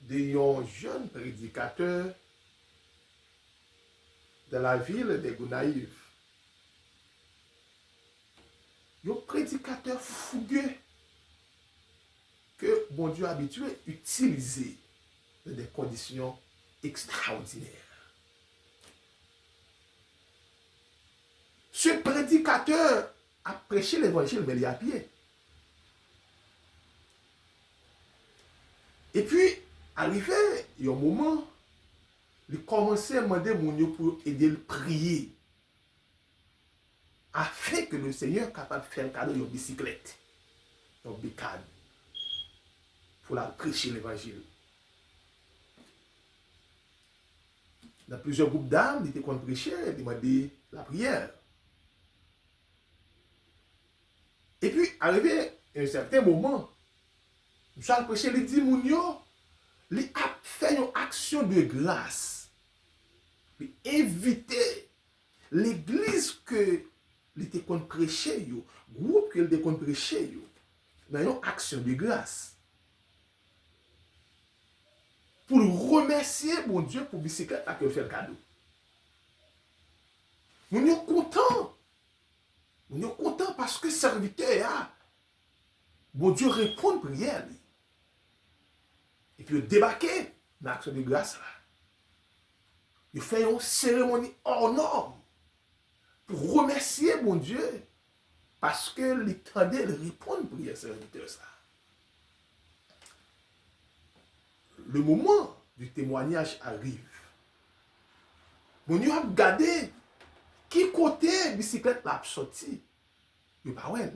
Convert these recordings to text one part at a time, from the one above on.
d'un jeune prédicateur de la ville de Gonaïves. Un prédicateur fougueux que bon Dieu a habitué à utiliser dans des conditions extraordinaires. Ce prédicateur a prêché l'évangile, mais il est à pied. Et puis, arrivé, il y a un moment, il commençait à demander mon Dieu pour aider le prier. Afin que le Seigneur soit capable de faire le cadeau d'une bicyclette, d'une bécane, pour la prêcher l'évangile. Dans plusieurs groupes d'âmes, il était qu'on prêchait, il demandait la prière. Et puis, arrivé à un certain moment, nous allons prêcher, il dit, Mounio, il a fait une action de grâce. Il invité l'église que il était qu'on prêchait, le groupe qu'il était qu'on prêchait, dans une action de grâce. Pour remercier mon Dieu pour la bicyclette à qu'il fait le cadeau. Nous sommes contents. Nous sommes contents parce que le serviteur a, mon Dieu répond à la prière. Et puis il débarqué dans l'action de grâce. Il fait une cérémonie hors norme pour remercier mon Dieu parce que il tendait de répondre à la prière serviteur. Le moment du témoignage arrive. Mon Dieu a regardé qui côté bicyclette l'a sorti. Il pas ouais.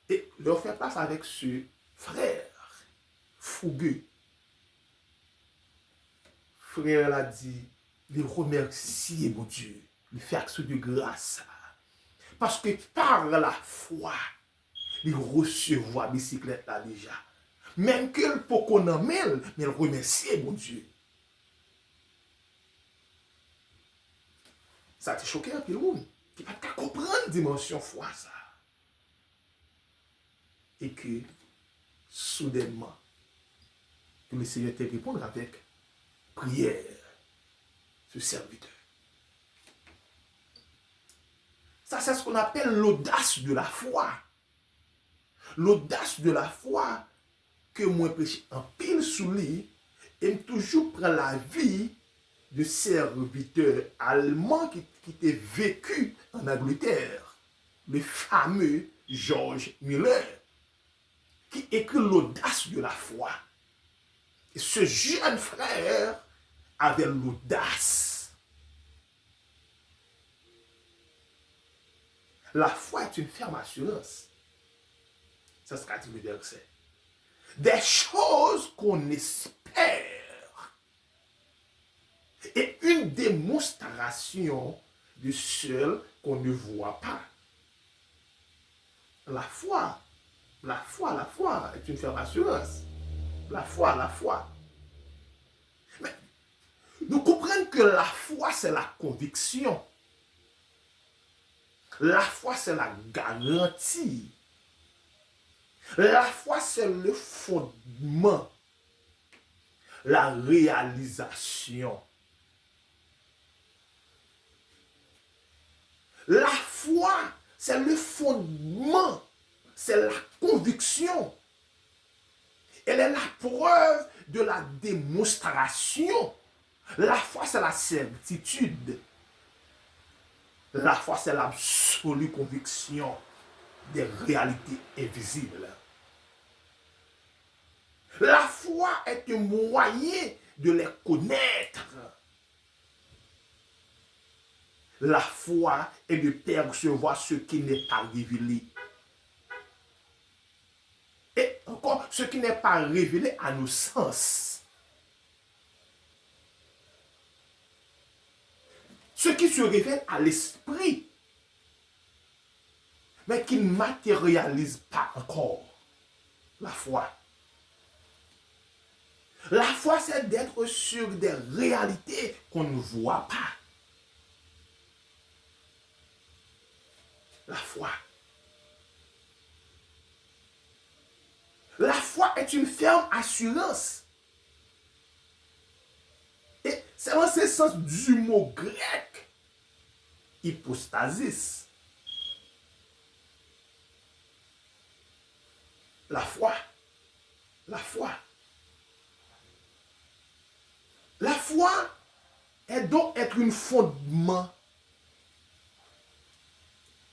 Et leur fait place avec ce frère fougueux. Frère l'a dit, il remercie mon Dieu, il fait action de grâce. Parce que par la foi, il recevoir la bicyclette là déjà. Même que le peut qu'on en mêle, mais il remercie mon Dieu. Ça t'a choqué un peu le monde. Qui va pas comprendre la dimension foi ça. Et que, soudainement, que le Seigneur te répondre avec prière, ce serviteur. Ça, c'est ce qu'on appelle l'audace de la foi. L'audace de la foi que moi prêche en pile sous lui et toujours prend la vie de serviteur allemand qui était vécu en Angleterre, le fameux George Miller, qui écrit l'audace de la foi. Et ce jeune frère avait l'audace. La foi est une ferme assurance. C'est ce qu'a dit le verset. Des choses qu'on espère et une démonstration de celles qu'on ne voit pas. La foi est une ferme assurance. La foi. Mais nous comprenons que la foi, c'est la conviction. La foi, c'est la garantie. La foi, c'est le fondement. La réalisation. La foi, c'est le fondement. C'est la conviction. Elle est la preuve de la démonstration. La foi, c'est la certitude. La foi, c'est l'absolue conviction des réalités invisibles. La foi est un moyen de les connaître. La foi est de percevoir ce qui n'est pas révélé. Et encore, ce qui n'est pas révélé à nos sens. Ce qui se révèle à l'esprit, mais qui ne matérialise pas encore. La foi. La foi, c'est d'être sûr des réalités qu'on ne voit pas. La foi. La foi est une ferme assurance. Et c'est dans ce sens du mot grec, hypostasis. La foi. La foi. La foi est donc être un fondement.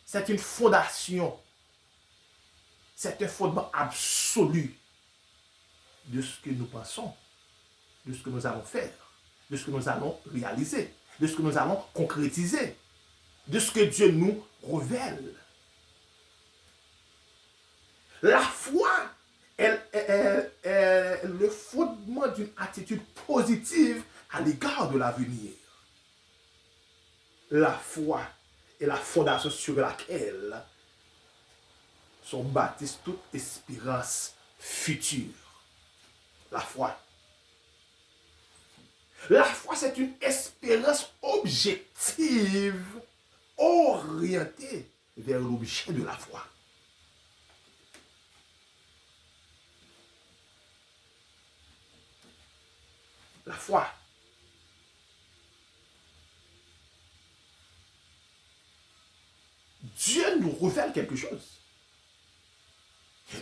C'est une fondation. C'est un fondement absolu de ce que nous pensons, de ce que nous allons faire, de ce que nous allons réaliser, de ce que nous allons concrétiser, de ce que Dieu nous révèle. La foi est le fondement d'une attitude positive à l'égard de l'avenir. La foi est la fondation sur laquelle sont bâties toute espérance future. La foi. La foi, c'est une espérance objective, orientée vers l'objet de la foi. La foi. Dieu nous révèle quelque chose.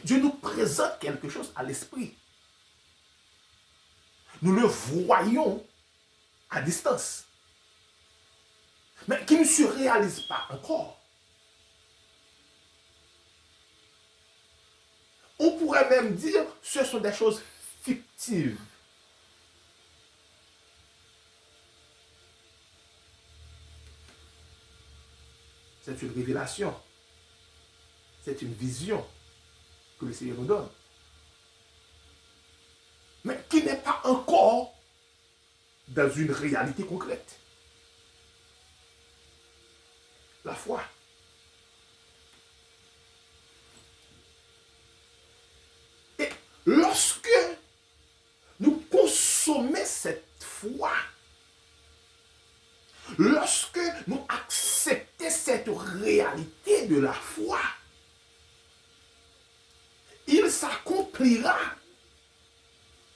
Dieu nous présente quelque chose à l'esprit. Nous le voyons à distance, mais qui ne se réalise pas encore. On pourrait même dire que ce sont des choses fictives. C'est une révélation. C'est une vision que le Seigneur nous donne. Mais qui n'est pas encore dans une réalité concrète. La foi. Et lorsque nous consommons cette foi, lorsque nous acceptons cette réalité de la foi, il s'accomplira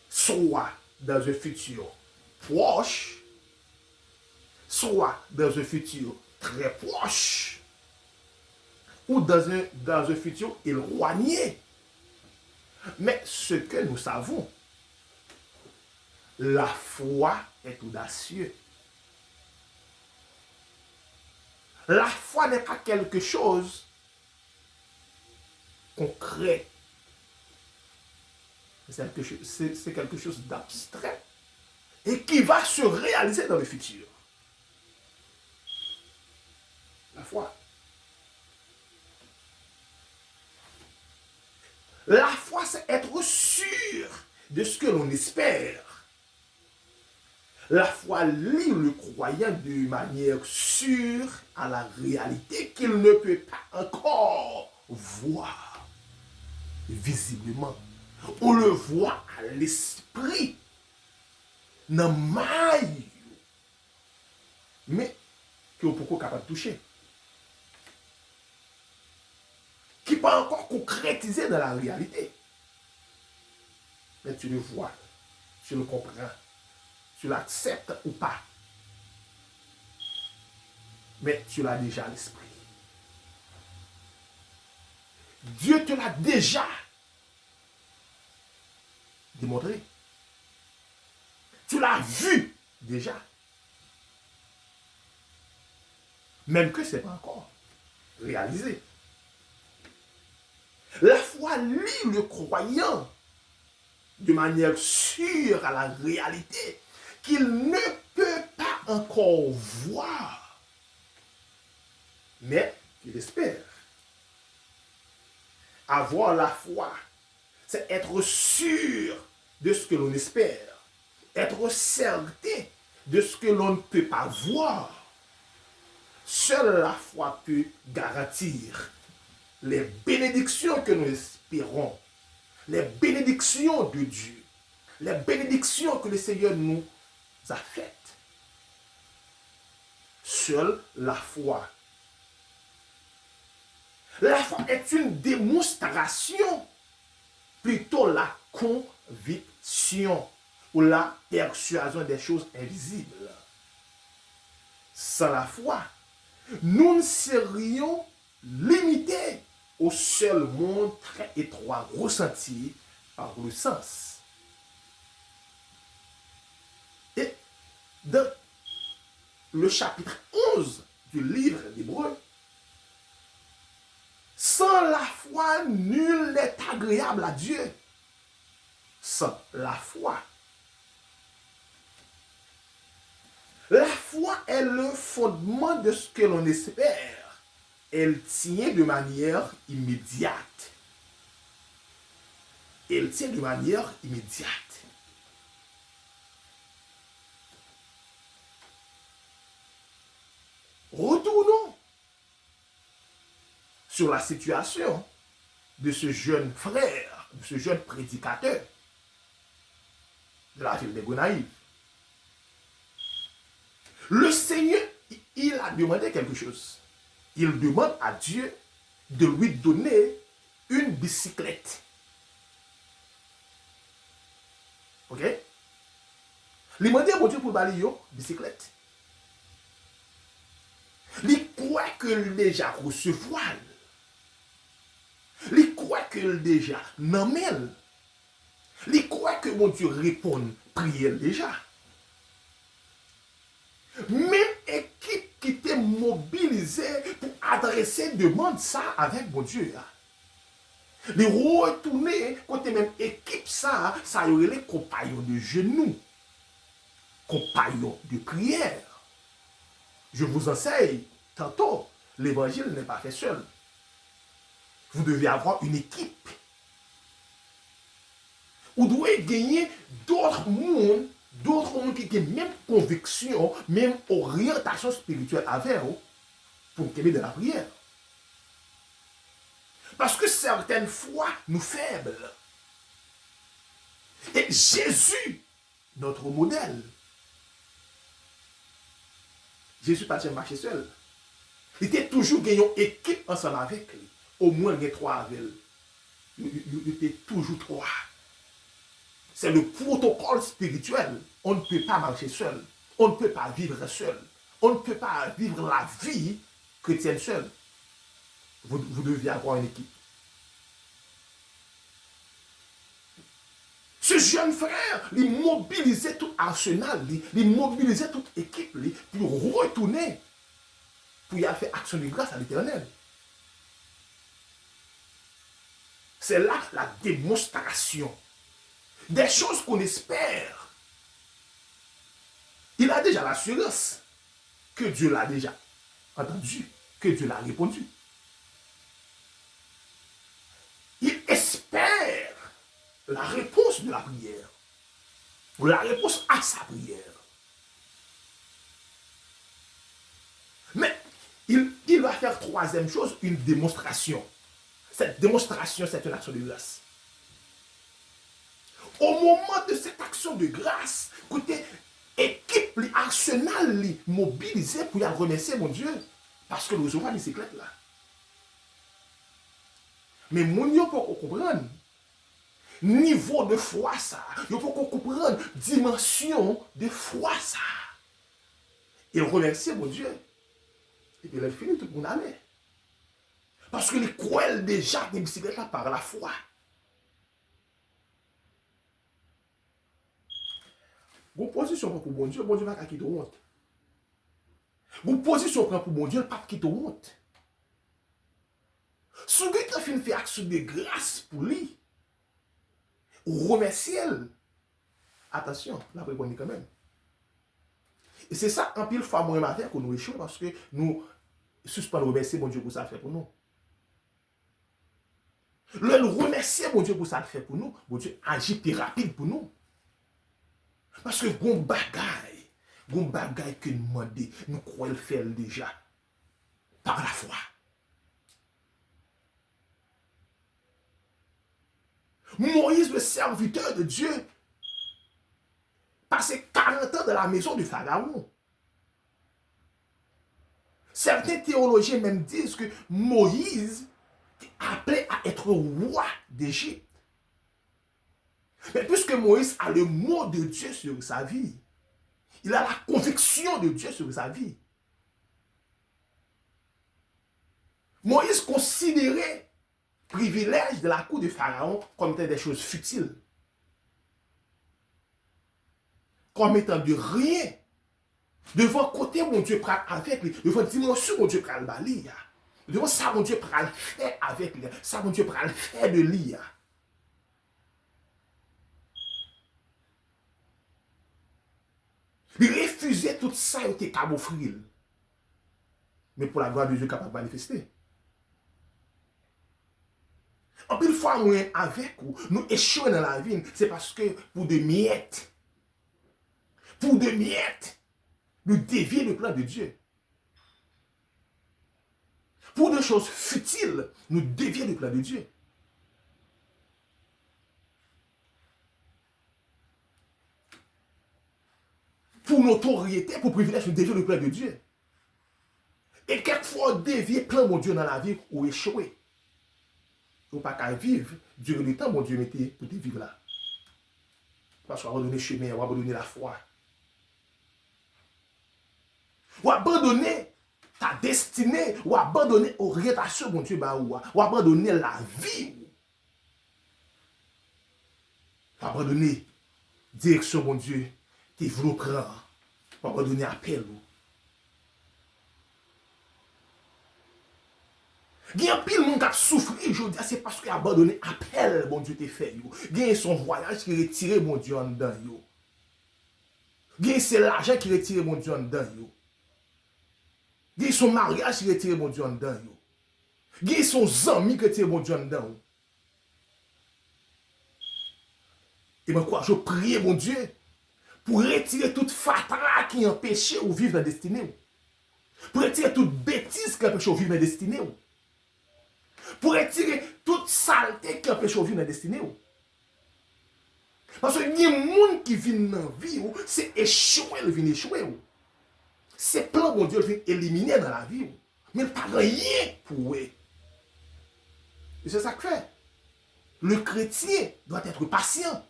soit dans un futur proche, soit dans un futur très proche, ou dans un futur éloigné. Mais ce que nous savons, la foi est audacieuse. La foi n'est pas quelque chose concret. C'est quelque chose d'abstrait et qui va se réaliser dans le futur. La foi. La foi, c'est être sûr de ce que l'on espère. La foi lie le croyant de manière sûre à la réalité qu'il ne peut pas encore voir visiblement. On le voit à l'esprit, dans maille, mais qui est beaucoup capable de toucher. Qui n'est pas encore concrétisé dans la réalité. Mais tu le vois, tu le comprends, tu l'acceptes ou pas. Mais tu l'as déjà à l'esprit. Dieu te l'a déjà démontré. Tu l'as vu déjà. Même que ce n'est pas encore réalisé. La foi lie le croyant de manière sûre à la réalité qu'il ne peut pas encore voir, mais qu'il espère. Avoir la foi, c'est être sûr de ce que l'on espère, être certain de ce que l'on ne peut pas voir. Seule la foi peut garantir les bénédictions que nous espérons, les bénédictions de Dieu, les bénédictions que le Seigneur nous a faites. Seule la foi. La foi est une démonstration plutôt la conviction ou la persuasion des choses invisibles. Sans la foi, nous ne serions limités au seul monde très étroit ressenti par le sens. Et dans le chapitre 11 du livre d'Hébreux, sans la foi, nul n'est agréable à Dieu. Sans la foi. La foi est le fondement de ce que l'on espère. Elle tient de manière immédiate. Elle tient de manière immédiate. Retournons sur la situation de ce jeune frère, de ce jeune prédicateur de la ville de Gonaïves. Le Seigneur, il a demandé quelque chose. Il demande à Dieu de lui donner une bicyclette. Ok? Il demande à Dieu pour balayer une bicyclette. Il croit que déjà recevoir. Il croit que déjà n'amène. Il croit que mon Dieu répond prière déjà. Même équipe qui était mobilisée pour adresser demande ça avec mon Dieu. Les retourner côté même équipe ça y aurait les compagnons de genoux, compagnons de prière. Je vous enseigne tantôt, l'évangile n'est pas fait seul. Vous devez avoir une équipe. Vous devez gagner d'autres mondes qui ont même conviction, même orientation spirituelle avec vous pour qu'il y ait de la prière. Parce que certaines fois, nous faibles. Et Jésus, notre modèle, Jésus pas marché seul. Il était toujours gagnant équipe ensemble avec lui. Au moins, il y a 3 avec lui. Il était toujours 3. C'est le protocole spirituel. On ne peut pas marcher seul. On ne peut pas vivre seul. On ne peut pas vivre la vie chrétienne seule. Vous devez avoir une équipe. Ce jeune frère, il mobilisait tout arsenal, il mobilisait toute équipe pour retourner, pour y faire action de grâce à l'Éternel. C'est là la démonstration des choses qu'on espère. Il a déjà l'assurance que Dieu l'a déjà entendu, que Dieu l'a répondu. Il espère la réponse de la prière, ou la réponse à sa prière. Mais il va faire troisième chose, une démonstration. Cette démonstration, c'est une action de grâce. Au moment de cette action de grâce, écoutez, équipe, l'arsenal mobilisé pour y remercier mon Dieu, parce que nous avons des bicyclettes là. Mais mon Dieu, pour comprendre, niveau de foi ça, il faut qu'on comprenne dimension de foi ça. Il remercie mon Dieu. Et puis il a fini tout le monde allait. Parce que les croient déjà des bicyclettes là par la foi. Vos positions pour mon Dieu va quitter honte. Vos positions pour mon Dieu, pas quitter honte. Si vous avez fait action de grâce pour lui, remerciez. Attention, la répondre quand même. Et c'est ça, en pile fois, moi, matin, qu'on nous échoue parce que nous suspendons remercier mon Dieu pour ça fait pour nous. Le remercier mon Dieu pour ça fait pour nous, mon Dieu agit plus rapide pour nous. Parce que bon bagaille que nous demandons, nous croyons le faire déjà par la foi. Moïse, le serviteur de Dieu, passé 40 ans dans la maison du Pharaon. Certains théologiens même disent que Moïse est appelé à être roi d'Égypte. Mais puisque Moïse a le mot de Dieu sur sa vie, il a la conviction de Dieu sur sa vie. Moïse considérait privilège de la cour de Pharaon comme étant des choses futiles. Comme étant de rien. Devant côté mon Dieu prend avec lui. Devant dimension mon Dieu prend le bali. Devant ça mon Dieu prend le faire avec lui. Ça mon Dieu prend le faire de lui. Il refusait tout ça, il était camouflé. Mais pour la gloire de Dieu capable de manifester. En plus, fois, moi, avec ou, nous échouons dans la vie, c'est parce que pour de miettes, nous dévions le plan de Dieu. Pour des choses futiles, nous dévions le plan de Dieu. Pour notoriété, pour privilège, nous dévions le plan de Dieu. Et quelquefois, dévier plan mon Dieu dans la vie ou échouer. Ou pas qu'à vivre durant le temps, mon Dieu mettait pour te vivre là. Parce qu'on va abandonner le chemin, on va abandonner la foi. Ou abandonner ta destinée, ou abandonner l'orientation, mon Dieu, ou abandonner la vie. Ou abandonner direction, mon Dieu, tes voulons prendre. Ou abandonner appel. Il y a un pile monde qui a souffert aujourd'hui, c'est parce qu'il a abandonné appel, mon Dieu, t'es fait. Il y a son voyage qui retiré, mon Dieu, en dedans. Il y a c'est l'argent qui retiré, mon Dieu, en dedans. Il y a son mariage qui retiré, mon Dieu, en dedans. Il y a son ami qui retiré, mon Dieu, en dedans. Et bien quoi, je prie, mon Dieu, pour retirer toute fatras qui empêche ou vivre dans la destinée. Pour retirer toute bêtise qui empêche ou vivre dans la destinée. Pour retirer toute saleté qui empêche de vivre dans la destinée. Parce qu'il y a des gens qui viennent dans la vie, c'est échouer, ils viennent échouer. C'est plan, mon Dieu, vient éliminer dans la vie. Mais pas rien pour eux. Et c'est ça que fait. Le chrétien doit être patient.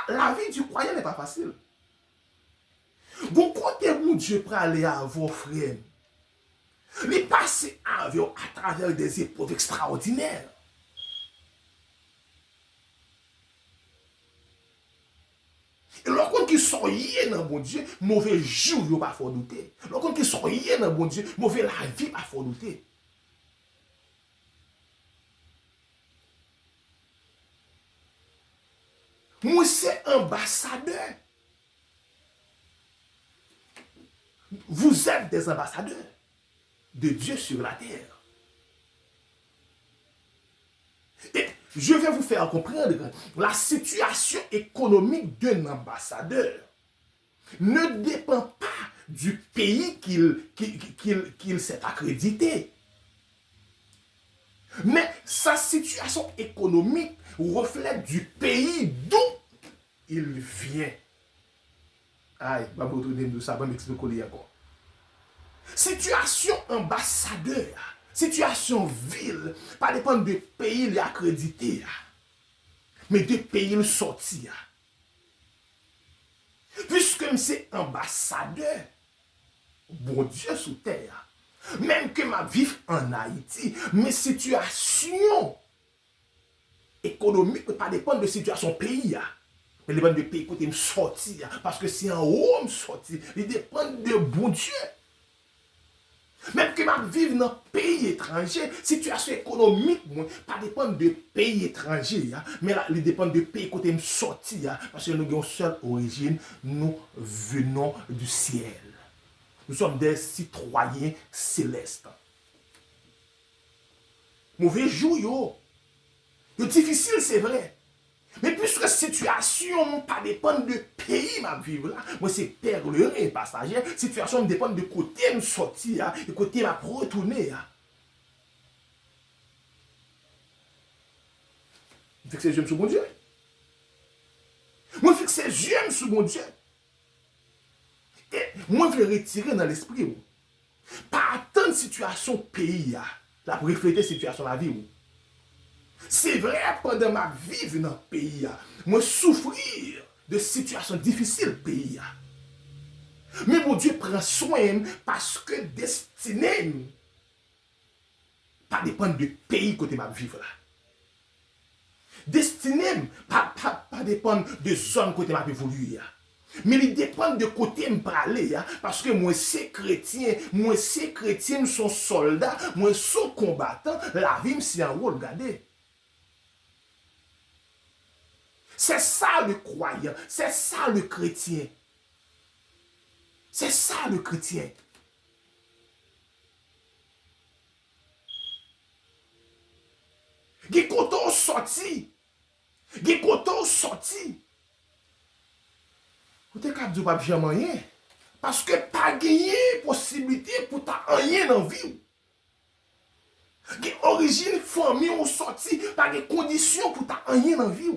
La vie du croyant n'est pas facile. Bon côté, mon Dieu, pour aller à vos frères. Les passer à travers des épreuves extraordinaires. Et lorsqu'on qui sont dans mon Dieu, mauvais jour, il n'y a pas fort douter. Lorsqu'on qui sont dans mon Dieu, mauvais la vie, pas fort douter. Moi, c'est ambassadeur. Vous êtes des ambassadeurs de Dieu sur la terre. Et je vais vous faire comprendre la situation économique d'un ambassadeur ne dépend pas du pays qu'il s'est accrédité. Mais sa situation économique reflète du pays d'où il vient. Aïe, je vais me retourner de ça, je vais m'expliquer encore. Situation ambassadeur, situation ville, pas dépendre de pays il est accrédité, mais de pays il sorti. Puisque c'est ambassadeur, bon Dieu sous terre, même que ma vie en Haïti, mes situations économiques ne pas dépendre de situation pays. Mais dépend de pays côté me sortir. Parce que si en haut me sortir, il dépend de bon Dieu. Même que je vive dans un pays étranger, situation économique, pas dépend de pays étranger, mais là, il dépend de pays côté me sortir. Parce que nous avons une seule origine, nous venons du ciel. Nous sommes des citoyens célestes. Mauvais jour, yo. Yo difficile, c'est vrai. Mais puisque la situation pas dépend de pays ma vivre là, moi c'est perleur et passager, situation dépend de côté me sortir, de côté m'a retourner. Fixe les yeux sur mon Dieu. Moi fixe les yeux sur mon Dieu. Et moi je vais retirer dans l'esprit. Pas attendre situation pays là pour refléter situation la vie. C'est vrai, pendant ma vie dans le pays, moi souffrir de situations difficiles pays. Mais mon Dieu prend soin parce que destinée pas dépendre du pays côté ma vivre là. Destinée pas dépendre de zone côté ma évoluer. Mais il dépend de côté me parler parce que moi c'est chrétien, son soldat, moi son combattant, la vie c'est un rôle regardez. C'est ça le croyant, c'est ça le chrétien. C'est ça le chrétien. Qui koto sorti. Qui koto sorti. Vous êtes capable de pas jamais rien. Parce que pas gagné possibilité pour ta rien dans vie. Qui origine famille ou sorti pas des conditions pour ta rien dans vie.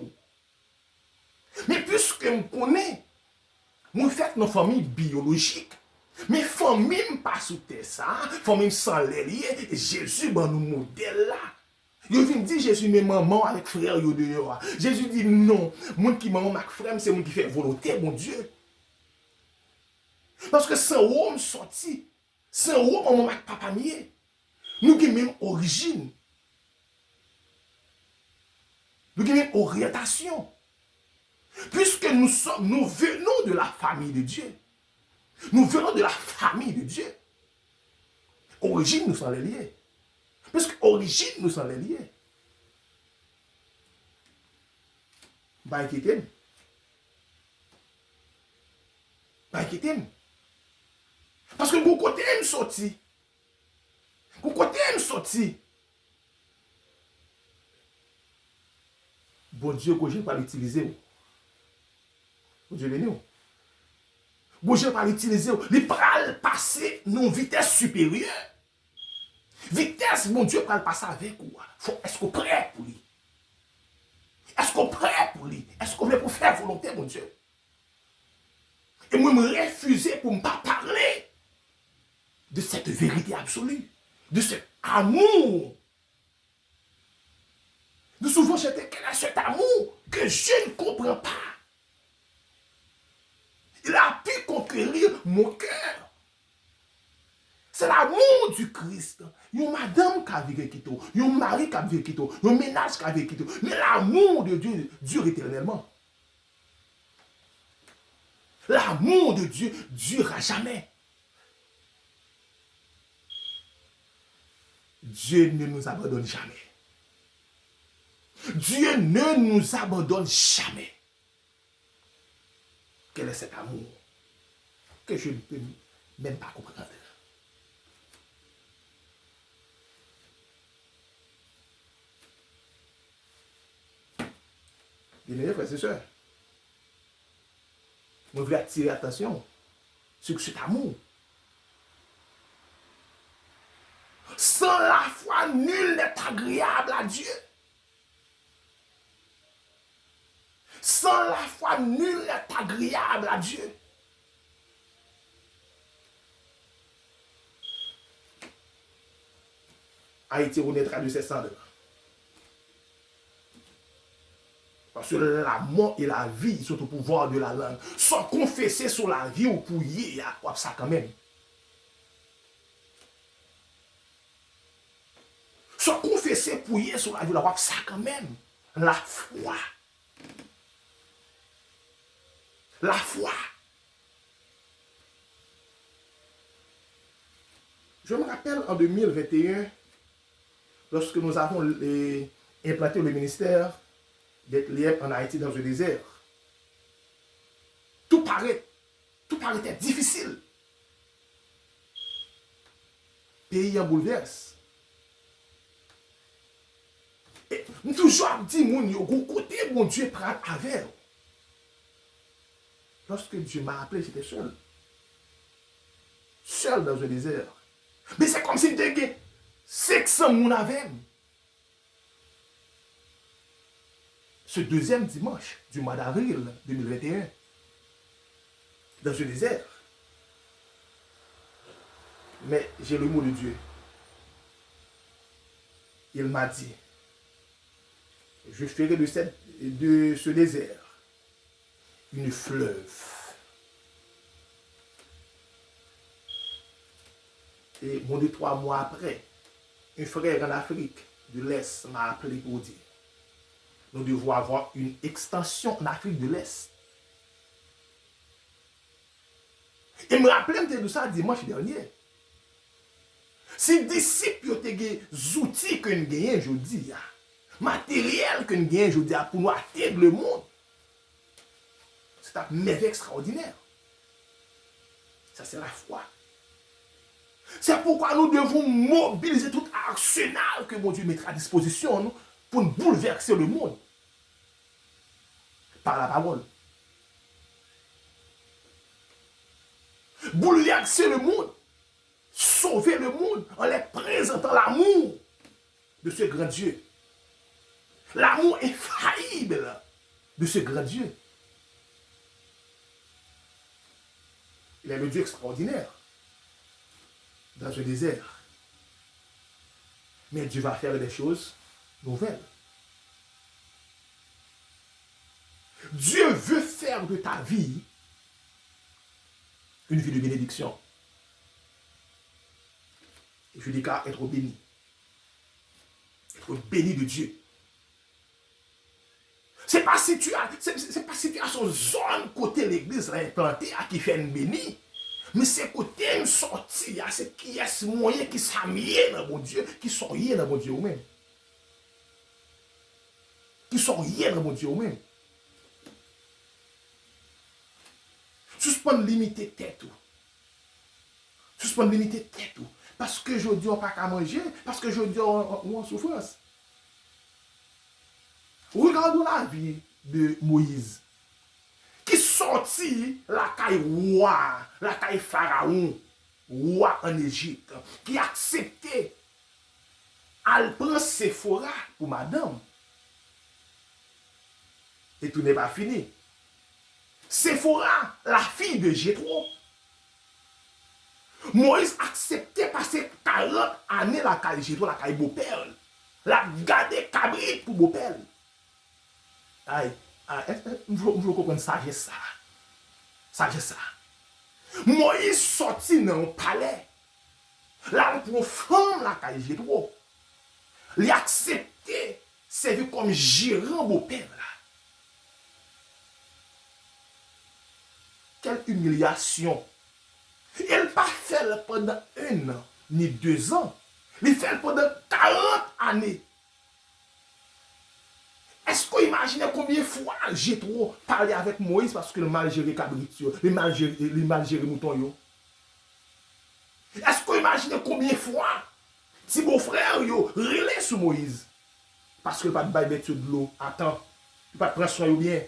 Mais puisque je connais, moi fait nos familles biologiques. Mais famille pas sous ça, famille sans les liés, Jésus ben nous modèle là. Yo vient dire Jésus mais maman avec frère yo dehors. Jésus dit non, moi qui maman avec frère c'est moi qui fait volonté mon Dieu. Parce que sans homme sorti, sans homme maman avec papa mié. Nous qui même origine. Nous qui même orientation. Puisque nous venons de la famille de Dieu. Nous venons de la famille de Dieu. Origine nous sommes liés. Parce que origine nous sommes liés. Bah quitter. Bah quitter. Parce que mon côté aime sorti. Mon côté aime sorti. Bon Dieu, que je pas l'utiliser. Bon Dieu béni. Bon Dieu pas l'utiliser. Il va passer non vitesse supérieure. Vitesse, mon Dieu, va passer avec vous. Est-ce qu'on est prêt pour lui? Est-ce qu'on est prêt pour lui? Est-ce qu'on est pour faire volonté, mon Dieu? Et moi, me refuser pour ne pas parler de cette vérité absolue, de cet amour. Nous souvent, j'étais cet amour que je ne comprends pas. Il a pu conquérir mon cœur. C'est l'amour du Christ. Une madame qui a vécu, un mari qui a vécu, un ménage qui a vécu. Mais l'amour de Dieu dure éternellement. L'amour de Dieu dure à jamais. Dieu ne nous abandonne jamais. Dieu ne nous abandonne jamais. Quel est cet amour que je ne peux même pas comprendre? Bien-aimés frères et sœurs, je voulais attirer l'attention sur cet amour. Sans la foi, nul n'est agréable à Dieu. Sans la foi, nul n'est agréable à Dieu. Haïti renaîtra de ses cendres. Parce que la mort et la vie sont au pouvoir de la langue. Sans confesser sur la vie ou pour y avoir ça quand même. Sans confesser pour y sur la vie, avoir ça quand même. La foi. La foi. Je me rappelle en 2021, lorsque nous avons implanté le ministère d'être lié en Haïti dans le désert. Tout paraissait difficile. Pays en bouleverse. Et nous toujours dit, mon côté, mon Dieu prend avec. Lorsque Dieu m'a appelé, j'étais seul. Seul dans le désert. Mais c'est comme si j'étais 600 moun avec. Ce deuxième dimanche du mois d'avril 2021, dans ce désert. Mais j'ai le mot de Dieu. Il m'a dit, Je ferai de ce désert une fleuve. Et mon 2-3 mois après, un frère en Afrique de l'Est m'a appelé pour dire, nous devons avoir une extension en Afrique de l'Est. Et me rappelez de ça dimanche dernier. Si disciples ont des outils que nous gagnons aujourd'hui, matériel que nous gagnons aujourd'hui pour nous atteindre le monde, c'est un merveille extraordinaire. Ça, c'est la foi. C'est pourquoi nous devons mobiliser tout arsenal que mon Dieu mettra à disposition nous, pour nous bouleverser le monde. Par la parole. Bouleverser le monde. Sauver le monde en les présentant l'amour de ce grand Dieu. L'amour infaillible de ce grand Dieu. Il est le Dieu extraordinaire dans ce désert. Mais Dieu va faire des choses nouvelles. Dieu veut faire de ta vie une vie de bénédiction. Et je dis qu'à être béni. Être béni de Dieu. C'est pas situation zone côté l'église implantée à qui fait une béni. Mais c'est côté une sortie, c'est qui est ce moyen qui s'amène dans mon Dieu, qui sont rien dans mon Dieu même. Qui sont rien dans mon Dieu même. Suspendre limiter tête. Suspendre limiter tête. Parce que je dis on pas qu'à manger, parce que je dis on en souffrance. Regardons la vie de Moïse. Qui sortit la caille roi, la caille pharaon, roi en Égypte, qui acceptait à prendre Séphora pour madame. Et tout n'est pas fini. Séphora, la fille de Jéthro. Moïse acceptait passer 40 années la caille Jéthro, la caille beau-père. La garder cabrit pour beau-père. Aïe. Je veux comprendre sagesse ça. Sagesse ça. Moïse sorti dans le palais. Là, pour femme la caille Jéthro. Il accepté servir comme gérant beau-père. Quelle humiliation. Il pas fait pendant 1 an, ni 2 ans. Il fait pendant 40 années. Est-ce qu'on imagine combien de fois j'ai trop parlé avec Moïse parce que le mal géré cabritio, le mal géré mouton. Est-ce qu'on imagine combien de fois si mon frère yo relais sur Moïse parce que le pas de bail mettre de l'eau, attends, il pas de prendre soin bien.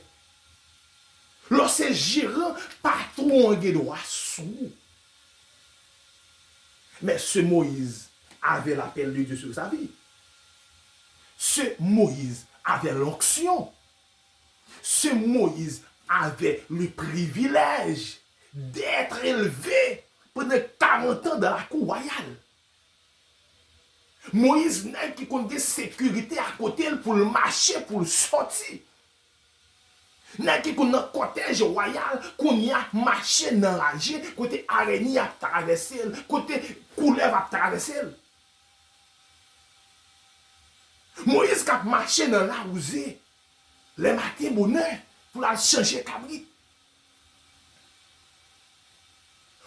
Lorsque gérant patron en droit sous. Mais ce Moïse avait l'appel de Dieu sur sa vie. Ce Moïse avait l'onction. Ce Moïse avait le privilège d'être élevé pendant 40 ans dans la cour royale. Moïse n'a qui compte des sécurité à côté pour le marcher, pour le sortir. N'a qui compte dans cortège royal, qu'on y a marché dans la rue, côté araignée à traverser, côté couleuvre à traverser. Moïse qui a marché dans la rosée, le matin bonheur, pour la changer cabrit.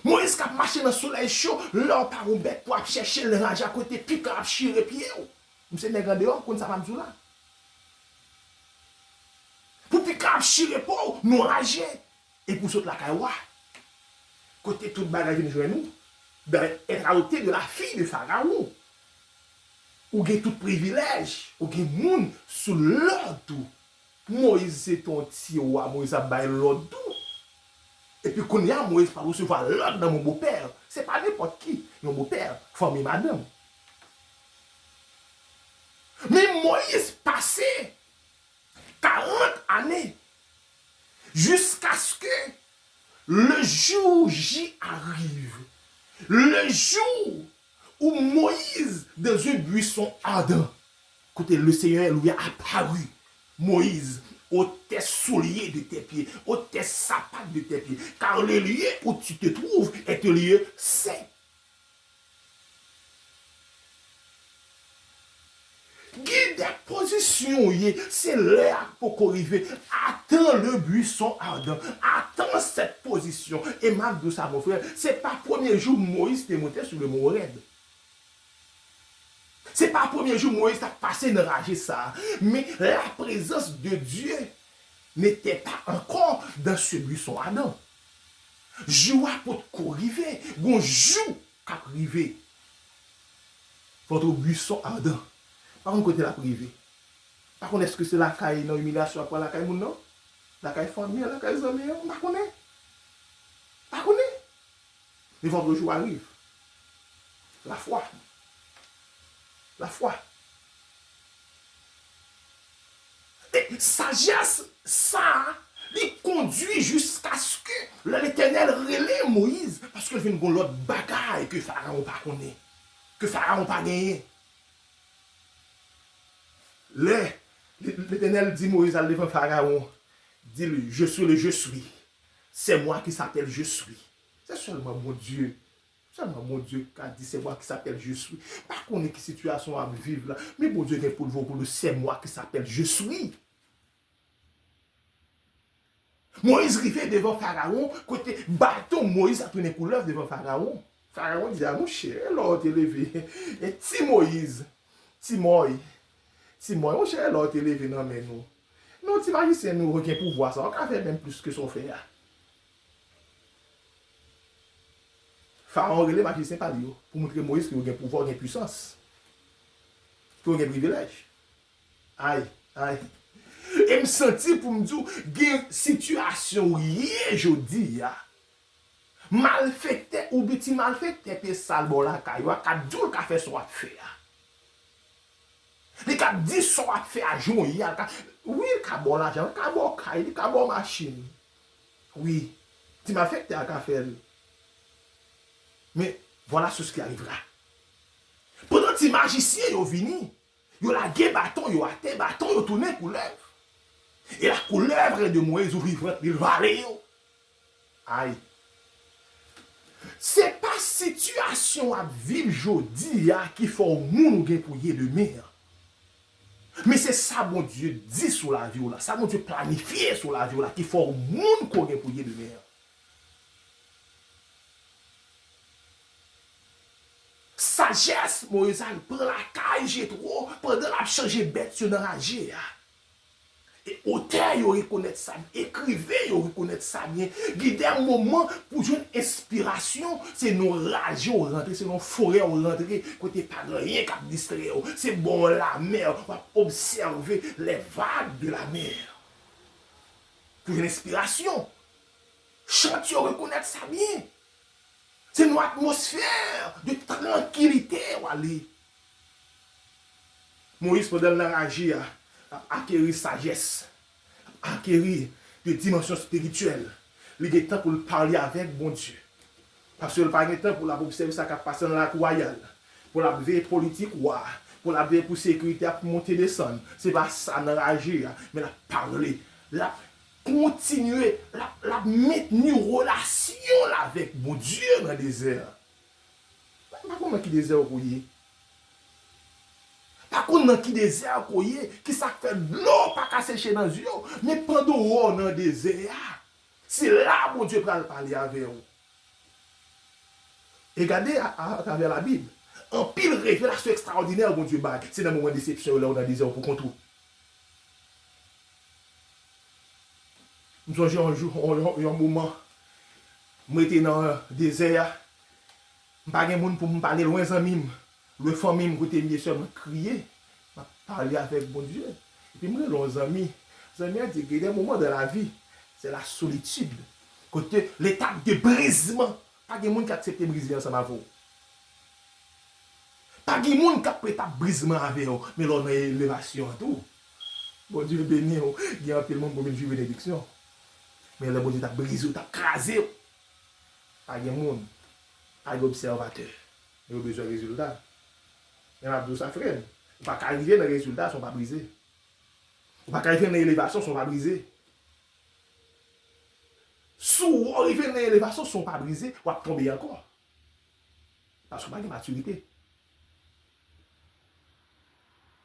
Moïse qui a marché dans le soleil chaud, l'homme par un bête pour chercher le range à côté, puis qu'il a chiré pied. Monsieur n'est pas dehors, comme ça va me là. Pour puis qu'il a chiré pour nous rager. Et pour sauter la caïwa. Côté tout bagage de nous, dans être à côté de la fille de Pharaon. Ou gen tout privilège, ou gen moun sous l'ordre. Moïse c'est ton petit roi, Moïse a baillé l'ordre. Et puis quand il y a Moïse pas recevoir l'ordre dans mon beau-père, c'est pas n'importe qui, mon beau-père, famille madame. Mais Moïse passait 40 années jusqu'à ce que le jour J arrive. Le jour où Moïse, dans un buisson ardent, côté le Seigneur lui a apparu Moïse, ôte tes souliers de tes pieds, ôte tes sapates de tes pieds, car le lieu où tu te trouves est un lieu saint. Guide des positions, c'est l'air pour arriver. Attends le buisson ardent. Attends cette position. Et malgré ça, mon frère, c'est pas le premier jour Moïse était monté sur le mont Horeb. C'est pas le premier jour Moïse a passé une rage ça. Mais la présence de Dieu n'était pas encore dans ce buisson ardent. Joua pour arriver. Bonjour qu'à arriver. Votre buisson ardent. Par contre, côté la privée. Par contre, est-ce que c'est la caille dans l'humiliation après la caille moun non? La caille famille, la caille zami, on ne connaît. Pas connaît. Mais votre jour arrive. La foi. La foi. Et sagesse, ça, il conduit jusqu'à ce que l'Éternel relève Moïse. Parce qu'il vient de l'autre bagaille que Pharaon pas connaît. Que Pharaon pas gagné. L'Éternel dit Moïse à devant Pharaon, dis-lui, je suis le je suis. C'est moi qui s'appelle je suis. C'est seulement mon Dieu. Seulement mon Dieu qui a dit c'est moi qui s'appelle je suis. Pas qu'on ait quelle situation à vivre là. Mais mon Dieu est pour le c'est moi qui s'appelle je suis. Moïse arrivait devant Pharaon, côté bâton, Moïse a pris une couleur devant Pharaon. Pharaon dit à mon cher, l'autre élevé. Et si Moïse, si moi, on cherche l'autre élevé dans mais nous. Nous, t'imagines, nous avons pouvoir ça. On peut faire même plus que son frère. Pharaon relève magicien par lui pour montrer Moïse qu'il a un pouvoir, une puissance. Qu'il a un privilège. Aïe, aïe. Et me sentir pour me dire, il y a une situation je dis, mal fait, ou petit mal fait, et sale bon la caille, ou à dire qu'a fait son affaire. Les cas 10 sont à faire à jouer. Oui, il y a bon l'argent, il y a bon caille, il y a bon machine. Oui, tu m'as fait à faire. Mais voilà ce qui arrivera. Pendant que les magiciens sont venus, ils ont la bâton, ils ont attaqué bâton, ils ont tourné couleuvre. Et la couleuvre de Moïse ouvre il va aller. Aïe. Ce n'est pas situation à vivre aujourd'hui qui fait au monde pour y de mer. Mais c'est ça, mon Dieu, dit sur la vie, ça, mon Dieu, planifié sur la vie, qui fait au monde qu'on est pour y de mer. Sagesse, Moïse, prend la caille, j'ai trop, pendant la changer bête sur la rage. Et auteur, il reconnaît ça, écrivain, il reconnaît ça bien. Guider un moment pour une inspiration, c'est nos rages au rentrer, c'est nos forêts au rentrer, côté pas de rien qui distrait. C'est bon la mer, on va observer les vagues de la mer. Pour une inspiration. Chantier, reconnaître ça bien. C'est une atmosphère de tranquillité. Moïse, pendant la rage, acquérir sagesse, acquérir des dimensions spirituelles. Il est temps pour parler avec bon Dieu. Parce que il n'y a pas de temps pour observer ce qui passe dans la cour royale, pour la veille politique, pour la veille pour la sécurité, pour monter et descendre. Ce n'est pas ça dans la mais la parler, la continuer, la mettre en relation avec bon Dieu dans le désert. Comment est-ce que le désert est? Par contre, dans le désert, qui ça fait de l'eau pas qu'à sécher dans les yeux, mais pendant qu'on dans le désert, c'est là que Dieu va parler avec vous. Et regardez à travers la Bible, en pile révélation extraordinaire, bon Dieu, c'est dans le moment de déception, là, on a le désert pour contrôler. Nous sommes un jour, un moment, je suis dans le désert, je n'ai pas de monde pour me parler loin de moi. Le famille côté mieux seulement crier, parler avec bon Dieu. Et puis moi les amis dit que des moments de la vie, c'est la solitude. Côté l'étape de brisement, pas de monde qui accepte briser ensemble avec vous. Pas de monde qui a pris l'étape brisement avec vous, mais l'on a élévation tout. Bon Dieu béni, il y a un peu de monde pour me vivre bénédiction. Mais le bon Dieu t'a brisé, t'a crasé. Pas de monde, pas d'observateur. Il y a besoin de résultats. Il y a besoin de ça, frère. Pas qu'arriver dans les résultats, ils ne sont pas brisés. Ou pas arriver dans l'élévation, sont pas brisés. Sous arriver dans l'élévation, sont pas brisés, ou à tomber encore. Parce que pas de maturité.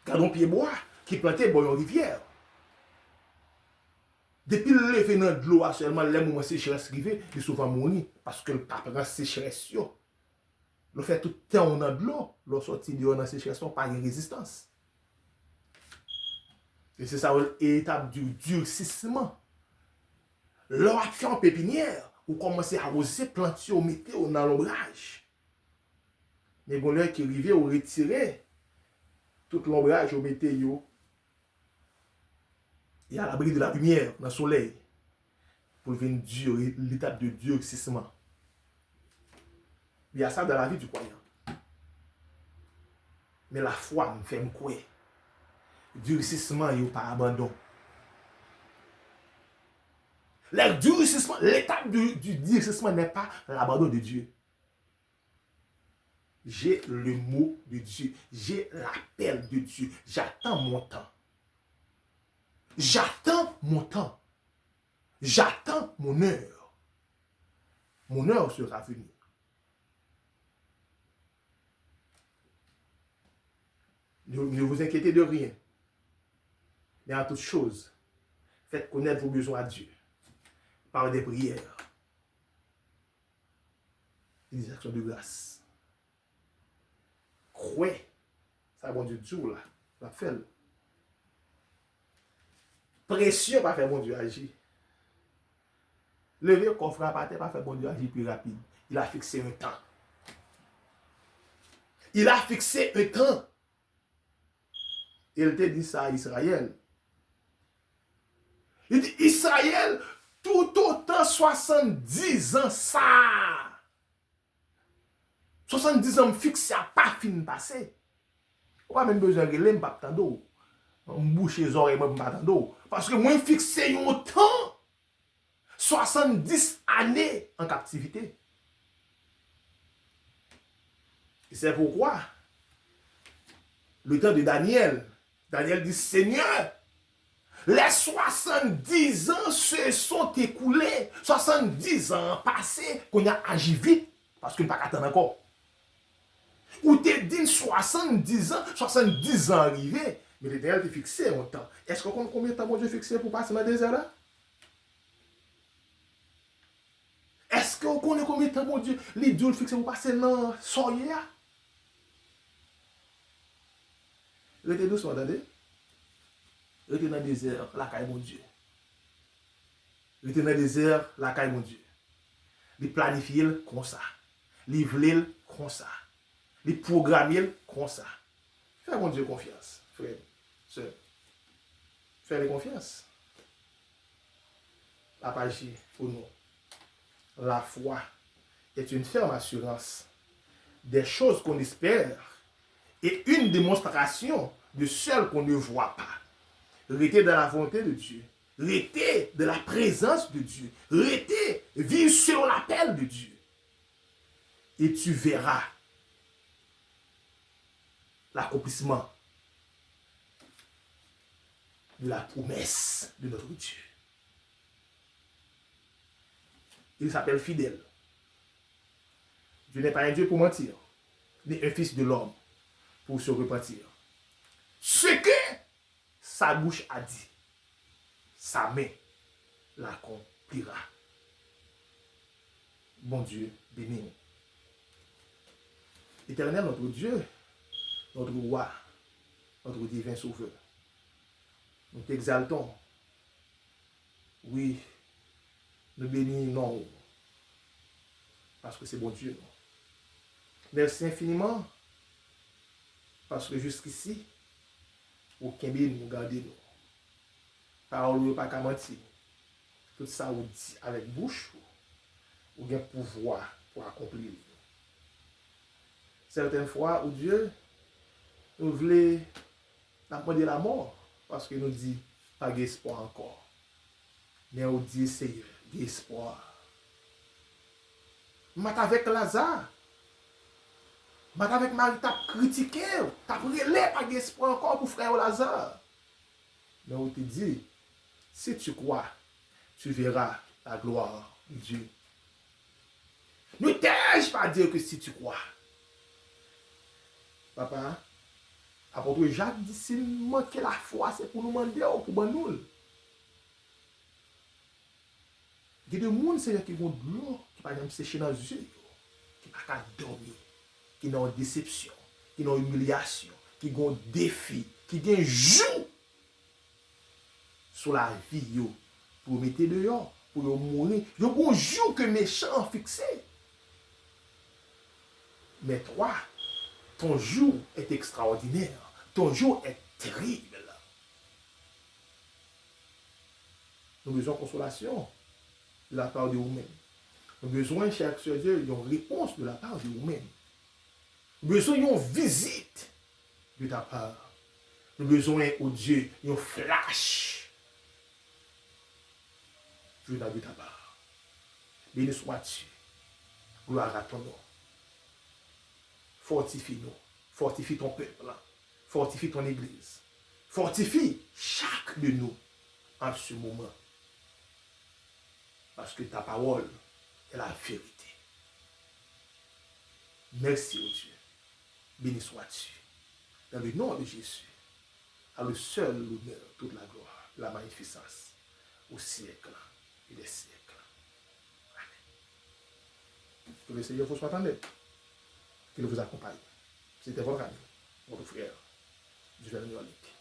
Gardons pied bois qui plantait dans une rivière. Depuis le lever dans de l'eau, seulement les moments sécheresse arrivé, il souvent mourir parce que le pape prend sécheresse. Le fait tout le temps dans de l'eau, l'eau sorti de l'eau dans sécheresse, pas de résistance. Et c'est ça l'étape du durcissement. L'eau a fait en pépinière, ou commencez à arroser, planter, ou mettre dans l'ombrage. Mais bon, l'heure qui arrive, ou retirer tout l'ombrage, ou mettre et à l'abri de la lumière, dans le soleil, pour venir dur, l'étape de durcissement. Il y a ça dans la vie du croyant. Mais la foi me fait quoi? Durcissement, il n'y a pas abandon. L'étape du durcissement n'est pas l'abandon de Dieu. J'ai le mot de Dieu. J'ai l'appel de Dieu. J'attends mon temps. J'attends mon temps. J'attends mon heure. Mon heure sera venue. Ne vous inquiétez de rien. Mais en toute chose, faites connaître vos besoins à Dieu par des prières et des actions de grâce. Croyez, ça bon Dieu toujours là, la fait. Pression pas faire bon Dieu agir. Lever le coffre à terre pas faire bon Dieu agir plus rapide. Il a fixé un temps. Il a fixé un temps. Il te dit ça à Israël. Il dit Israël, tout autant 70 ans ça. 70 ans fixé à pas fin passé. On pas même besoin de l'aime pas tando. On bouche les oreilles même pas tando parce que moi fixé un temps 70 années en captivité. Et c'est pourquoi le temps de Daniel dit Seigneur, les 70 ans se sont écoulés, 70 ans passés, qu'on a agi vite, parce qu'on n'a pas attendre encore. Ou t'es dit 70 ans arrivés, mais l'Éternel t'est fixé en temps. Est-ce qu'on connaît combien de temps mon Dieu fixé pour passer dans le désert là? Est-ce qu'on connaît combien de temps mon Dieu, les dieux fixé pour passer dans le soleil là? Restez doucement, attendez. Restez dans le désert, la caille mon Dieu. Restez dans le désert, la caille mon Dieu. Les planifier comme ça. Les vler comme ça. Les programmer comme ça. Fais mon Dieu confiance, frère, sœur. Fais-les confiance. La page pour nous. La foi est une ferme assurance des choses qu'on espère et une démonstration de celles qu'on ne voit pas. Rester dans la volonté de Dieu. Rester dans la présence de Dieu. Rester, vivre sur l'appel de Dieu. Et tu verras l'accomplissement de la promesse de notre Dieu. Il s'appelle fidèle. Dieu n'est pas un Dieu pour mentir, ni un fils de l'homme pour se repentir. Ce que sa bouche a dit, sa main l'accomplira. Bon Dieu, bénis-nous. Éternel, notre Dieu, notre roi, notre divin sauveur. Nous t'exaltons. Oui, nous bénissons. Parce que c'est bon Dieu. Merci infiniment. Parce que jusqu'ici, aucun bien nous gardez nous. Parole pas qu'à mentir. Tout ça vous dit avec bouche, ou bien pouvoir pour accomplir. Certaines fois, où Dieu nous voulait demander la mort, parce que nous dit pas d'espoir encore. Mais on dit Seigneur, d'espoir. Mat avec Lazare. Mat avec Marie, t'as critiqué, t'as brûlé pas d'espoir encore pour frère Lazare. Mais on te dit, si tu crois, tu verras la gloire de Dieu. Ne t'ai-je pas dire que si tu crois? Papa, apôtre Jacques dit, s'il manque la foi, c'est pour nous demander ou pour nous. Il y a des gens qui vont de l'eau, qui par exemple sécher dans les yeux, qui ne peuvent pas dormir, qui ont une déception, qui ont une humiliation, qui ont un défi, qui ont un joug sur la vie pour mettre dehors, pour mourir. Il y a un jour que méchant fixé. Mais toi, ton jour est extraordinaire. Ton jour est terrible. Nous avons besoin de consolation de la part de vous-même. Nous avons besoin, cher Dieu, d'une réponse de la part de vous-même. Nous avons besoin d'une visite de ta part. Nous avons besoin, oh Dieu, d'un flash de ta part. Béni sois-tu. Gloire à ton nom. Fortifie-nous. Fortifie ton peuple. Fortifie ton église. Fortifie chaque de nous en ce moment. Parce que ta parole est la vérité. Merci, oh Dieu. Béni sois-tu. Dans le nom de Jésus, à le seul l'honneur, toute la gloire, la magnificence, au siècle et des siècles. Amen. Que le Seigneur vous soit attendez. Qu'il vous accompagne. C'était votre ami, votre frère, Joël Niolique.